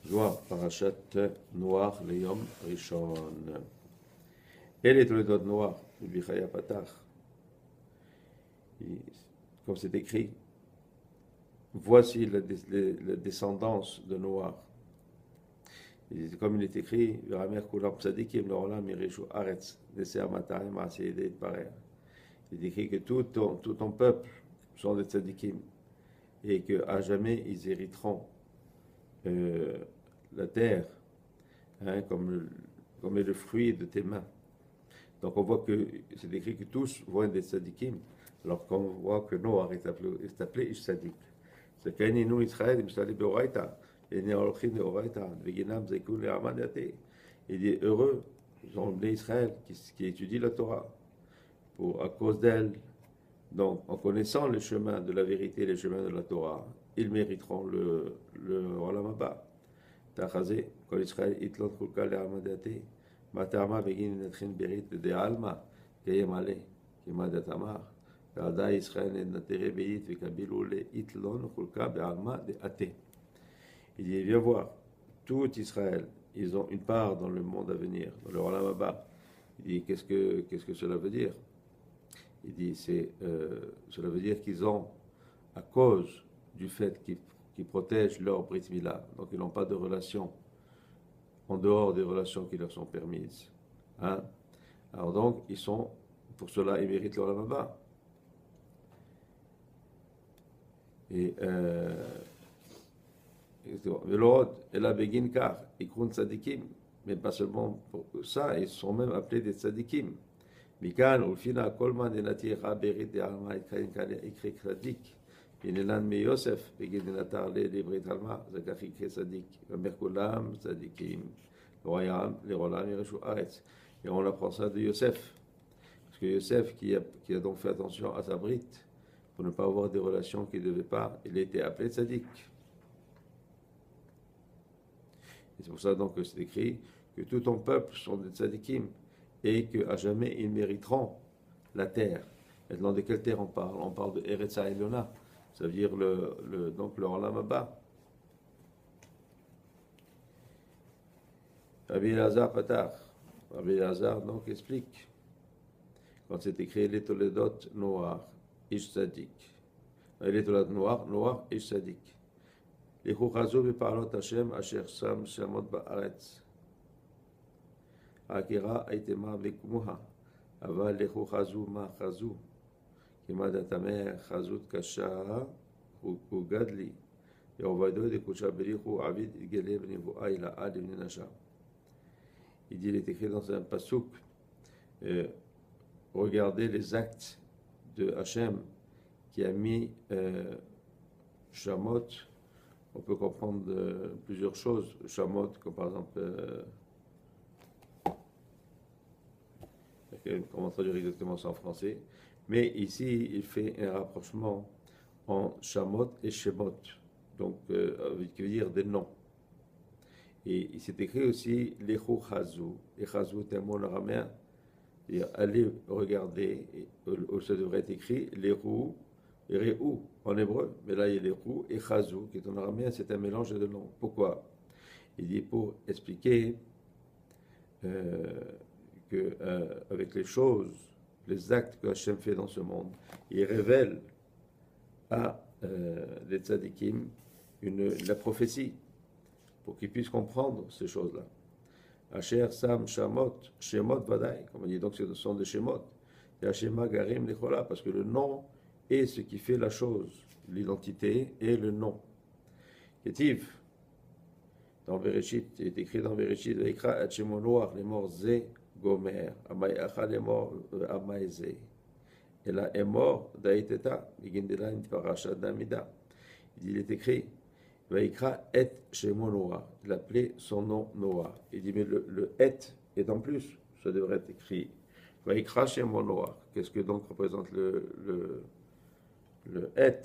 Noir, parachat noir, Leyom Rishon. Et les Toledot noirs, Bichaya Patach. Comme c'est écrit, voici la descendance de Noir. Comme il est écrit, Ramer Kulam Tzadikim, L'Olam Mirishu Aretz, Deser Matayim Asiyedeit Parer. Il est écrit que tout ton peuple sont des tzadikim et qu'à jamais ils hériteront la terre, hein, comme est le fruit de tes mains. Donc on voit que c'est écrit que tous vont être des tzadikim, alors qu'on voit que Noah est appelé Ish Tzadik. C'est qu'un Inou Israël, il s'allait Beoraita, et Néolchim Beoraita, Veginam Zekul et Amadate. Il est heureux, ils sont les Israël qui étudient la Torah, à cause d'elle. Donc, en connaissant les chemins de la vérité, les chemins de la Torah, ils mériteront le Olam Haba. Tachazé, Kol Israël, Itlon Chulka le Amadate, Matama Begin Netchin Berit de Alma, Kayem Ale, Kemad Tamar, Kada Israël et Natere Beit, Vekabilou le Itlon Chulka be Alma de Ate. Il dit, viens voir, tout Israël, ils ont une part dans le monde à venir, dans le Olam Haba. Il dit, qu'est-ce que cela veut dire? Il dit, cela veut dire qu'ils ont, à cause du fait qu'ils protègent leur Brit Mila, donc ils n'ont pas de relation en dehors des relations qui leur sont permises. Hein? Alors donc, pour cela, ils méritent leur Olam Haba. Et Velorod, Ela Begin Kar, Ikrun Tzadikim, mais pas seulement pour ça, ils sont même appelés des Tzadikim. מכאן ולפינה כל מה דנתיך ברית דעלמא יקרא צדיק ונלן מיוסף בגיד דנתר לברית עלמא זה כך יקרא צדיק ואומר כולם צדיקים לעולם ירשו ארץ. Et on apprend ça de Yosef, parce que Yosef qui a donc fait attention à sa brite pour ne pas avoir des relations qu'il ne devait pas, il a été appelé tzadik. Et c'est pour ça donc que c'est écrit que tout ton peuple sont des tzadikim et qu'à jamais ils mériteront la terre. Maintenant, de quelle terre on parle? On parle de Eretz Ha'elyona, ça veut dire donc le Olam Haba. Rabbi Elazar Patar, Rabbi Elazar donc explique, quand c'est écrit les Toledot noirs, Ish Tzadik, les Toledot noirs, Ish Tzadik. Les Chouchazou beparlot Hashem asher sam shamot ba'aretz. Akira aitema vekumuha, aval lechu chazu ma chazu, kimad atamer chazut kasha u gadli, yehovado de kusha berichu avid gele bnivoa ila ad bninasha. Il dit, il est écrit dans un pasuk, regardez les actes de Hachem qui a mis Shamot. On peut comprendre plusieurs choses. Shamot, comme par exemple. Comment traduire exactement ça en français, mais ici il fait un rapprochement en Shamot et Shemot, donc qui veut dire des noms. Et il s'est écrit aussi Lechu Chazou, et Chazou est un mot araméen, c'est-à-dire allez regarder, où ça devrait être écrit Lechu et Re'u en hébreu, mais là il y a Lechu et Chazou qui est en araméen, c'est un mélange de noms. Pourquoi? Il dit pour expliquer avec les choses, les actes que Hachem fait dans ce monde, il révèle à les tzadikim la prophétie pour qu'ils puissent comprendre ces choses-là. Asher Sam Shamot, Shemot Vadaï, comme on dit, donc ce sont des Shemot. Et Hashema Garim Lechola, parce que le nom est ce qui fait la chose, l'identité et le nom. Ketiv, dans Bereshit, il est écrit dans Bereshit, Veikra Hachemo Noach, les morts Zé, Gomer, Amay Achal est mort, Amay Zé. Et là est mort, Daïteta, Migindela, une paracha d'Amida. Il est écrit, Vaikra et Shemo Noah. Il appelait son nom Noah. Il dit, mais le et est en plus, ça devrait être écrit. Vaikra Shemo Noah. Qu'est-ce que donc représente le et?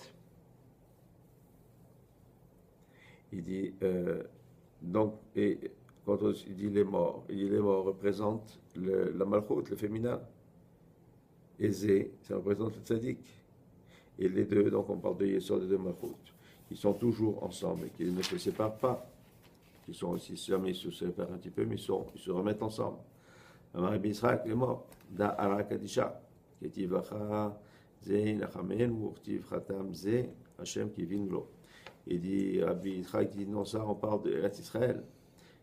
Il dit, donc, et quand il dit les morts représente la malchoute, le féminin. Et Zé, ça représente le tzaddik. Et les deux, donc on parle de Yesod et de malchoute, qui sont toujours ensemble et qui ne se séparent pas. qui sont aussi, si jamais ils se séparent un petit peu, mais ils se remettent ensemble. Amar Israël est mort. Da Arakadisha, Ketiv Acha, Ze Nachamen, ou Urtiv Khatam Ze, Hachem Kivin Lo. Il dit, Rabbi Israël dit, non, ça, on parle de Eretz Israël,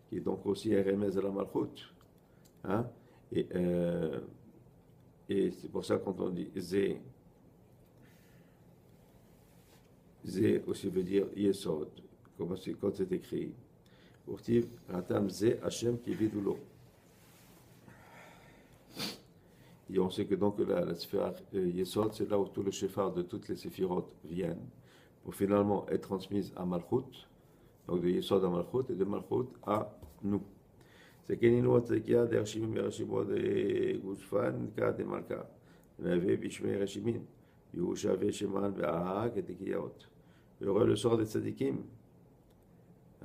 qui est donc aussi un remez à la Malchut. Hein? Et c'est pour ça quand on dit Ze, Ze aussi veut dire Yesod, comme quand c'est écrit. Urtiv Khatam Ze, Hachem Kivin Lo. Et on sait que donc la sphère Yesod, c'est là où tout le shofar de toutes les séphirotes viennent, pour finalement être transmise à Malchut, donc de Yesod à Malchut, et de Malchut à nous. C'est qu'Eninu Atzekia, de Hashimim et Hashimot de Guzfan, Ka de Malka, Nave Bishmei Hashimin, Yushave Sheman Be'ahak et Tekiyaot. Heureux le sort des tzadikim,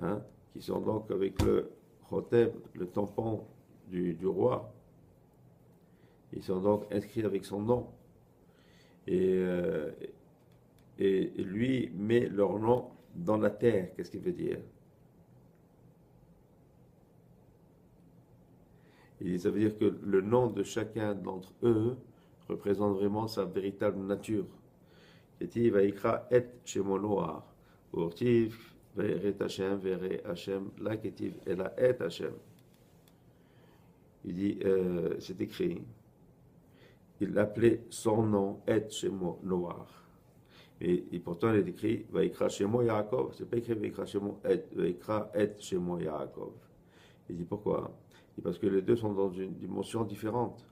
hein, qui sont donc avec le Chotem, le tampon du roi. Ils sont donc inscrits avec son nom. Et lui met leur nom dans la terre. Qu'est-ce qu'il veut dire? Et ça veut dire que le nom de chacun d'entre eux représente vraiment sa véritable nature. Ketiv Vaikra et Shemo Noar. Urtiv Veret Hashem, Veret Hashem, la Ketiv et la et Hashem. Il dit, c'est écrit. Il appelait son nom Et Shemo Noar. Et pourtant, il est écrit Vaikra Shemo Yaakov. C'est pas écrit Vaikra Shemo Et, Vaikra Et Shemo Yaakov. Il dit pourquoi? Il dit parce que les deux sont dans une dimension différente.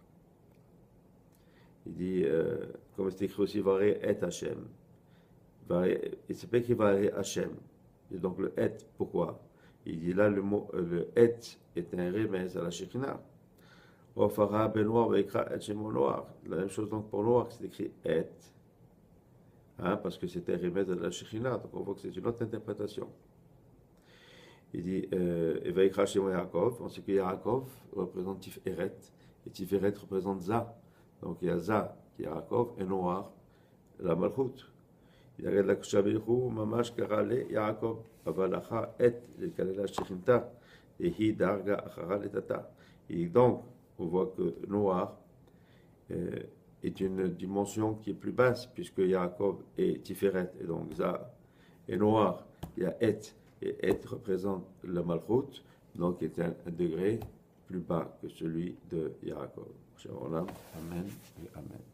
Il dit, comme c'est écrit aussi, Varé Et Hashem. Et c'est pas écrit Varé Hashem. Et donc le Et, pourquoi? Il dit là, le mot, le Et est un remez à la Shekinah. Ofara Benoir Vaikra Et Shemo Noar. La même chose donc pour Noir, c'est écrit Et. Hein, parce que c'était un remède de la Shekinah, donc on voit que c'est une autre interprétation. Il dit, Vaikra Shemo Yaakov, on sait que Yaakov représente Tiferet, et Tiferet représente Za. Donc il y a Za qui est Yaakov, et Noar, la Malchut. Il regarde la Kshabichu, Mamash Karale, Yaakov, Avalacha, Et, le Kalela Shechinta, et Hi Darga Achara Letata. Et donc, on voit que Noar est une dimension qui est plus basse, puisque Yaakov est Tiferet, et donc Za est Noir, il y a Et représente le Malchut, donc est un degré plus bas que celui de Yaakov. Amen et Amen.